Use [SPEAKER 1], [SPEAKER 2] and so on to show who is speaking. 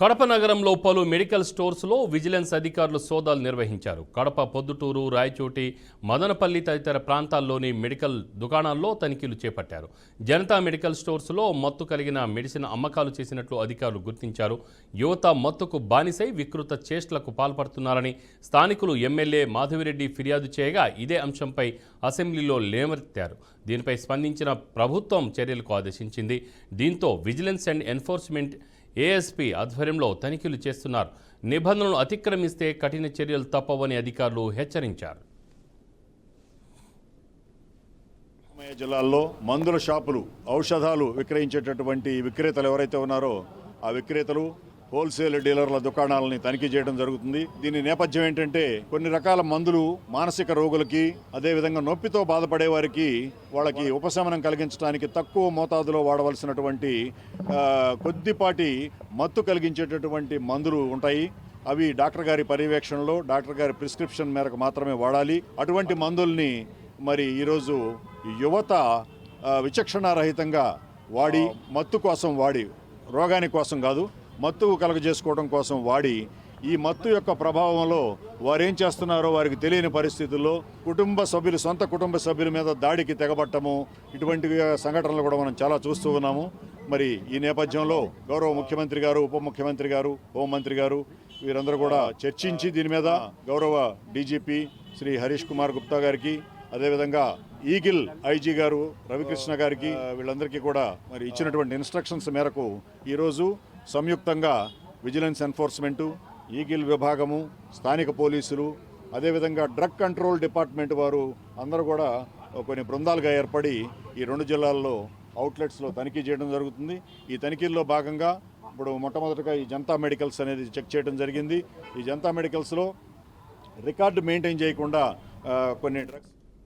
[SPEAKER 1] కడప నగరంలో పలు medical స్టోర్స్లో vigilance అధికారులు సోదాలు నిర్వహించారు. కడప, పొద్దుటూరు, రాయచోటి, మదనపల్లి తదితర ప్రాంతాల్లోని మెడికల్ దుకాణాల్లో తనిఖీలు చేపట్టారు. జనతా మెడికల్ స్టోర్స్లో మత్తు కలిగిన మెడిసిన్ అమ్మకాలు చేసినట్లు అధికారులు గుర్తించారు. యువత మత్తుకు బానిసై వికృత చేష్టలకు పాల్పడుతున్నారని స్థానికులు ఎమ్మెల్యే మాధవిరెడ్డి ఫిర్యాదు చేయగా ఇదే అంశంపై అసెంబ్లీలో లేవనెత్తారు. దీనిపై స్పందించిన ప్రభుత్వం చర్యలకు ఆదేశించింది. దీంతో విజిలెన్స్ అండ్ ఎన్ఫోర్స్మెంట్ ఏఎస్పీ ఆధ్వర్యంలో తనిఖీలు చేస్తున్నారు. నిబంధనలు అతిక్రమిస్తే కఠిన చర్యలు తప్పవని అధికారులు హెచ్చరించారు.
[SPEAKER 2] జిల్లాల్లో మందుల షాపులు, ఔషధాలు విక్రయించేటటువంటి విక్రేతలు ఎవరైతే ఉన్నారో ఆ విక్రేతలు, హోల్సేల్ డీలర్ల దుకాణాలని తనిఖీ చేయడం జరుగుతుంది. దీని నేపథ్యం ఏంటంటే కొన్ని రకాల మందులు మానసిక రోగులకి, అదేవిధంగా నొప్పితో బాధపడే వారికి వాళ్ళకి ఉపశమనం కలిగించడానికి తక్కువ మోతాదులో వాడవలసినటువంటి కొద్దిపాటి మత్తు కలిగించేటటువంటి మందులు ఉంటాయి. అవి డాక్టర్ గారి పర్యవేక్షణలో, డాక్టర్ గారి ప్రిస్క్రిప్షన్ మేరకు మాత్రమే వాడాలి. అటువంటి మందుల్ని మరి ఈరోజు యువత విచక్షణారహితంగా వాడి, మత్తు కోసం వాడి, రోగాని కోసం కాదు, మత్తు కలుగజేసుకోవడం కోసం వాడి, ఈ మత్తు యొక్క ప్రభావంలో వారేం చేస్తున్నారో వారికి తెలియని పరిస్థితుల్లో సొంత కుటుంబ సభ్యుల మీద దాడికి తెగబట్టము, ఇటువంటి సంఘటనలు కూడా మనం చాలా చూస్తూ ఉన్నాము. మరి ఈ నేపథ్యంలో గౌరవ ముఖ్యమంత్రి గారు, ఉప ముఖ్యమంత్రి గారు, హోంమంత్రి గారు వీరందరూ కూడా చర్చించి దీని మీద గౌరవ డీజీపీ శ్రీ హరీష్ కుమార్ గుప్తా గారికి, అదేవిధంగా ఈగిల్ ఐజీ గారు రవికృష్ణ గారికి, వీళ్ళందరికీ కూడా మరి ఇచ్చినటువంటి ఇన్స్ట్రక్షన్స్ మేరకు ఈరోజు సంయుక్తంగా విజిలెన్స్ ఎన్ఫోర్స్మెంటు, ఈగిల్ విభాగము, స్థానిక పోలీసులు, అదేవిధంగా డ్రగ్ కంట్రోల్ డిపార్ట్మెంట్ వారు అందరూ కూడా కొన్ని బృందాలుగా ఏర్పడి ఈ 2 జిల్లాల్లో అవుట్లెట్స్లో తనిఖీ చేయడం జరుగుతుంది. ఈ తనిఖీల్లో భాగంగా ఇప్పుడు మొట్టమొదటిగా ఈ జనతా మెడికల్స్ అనేది చెక్ చేయడం జరిగింది. ఈ జనతా మెడికల్స్లో రికార్డు మెయింటైన్ చేయకుండా కొన్ని డ్రగ్స్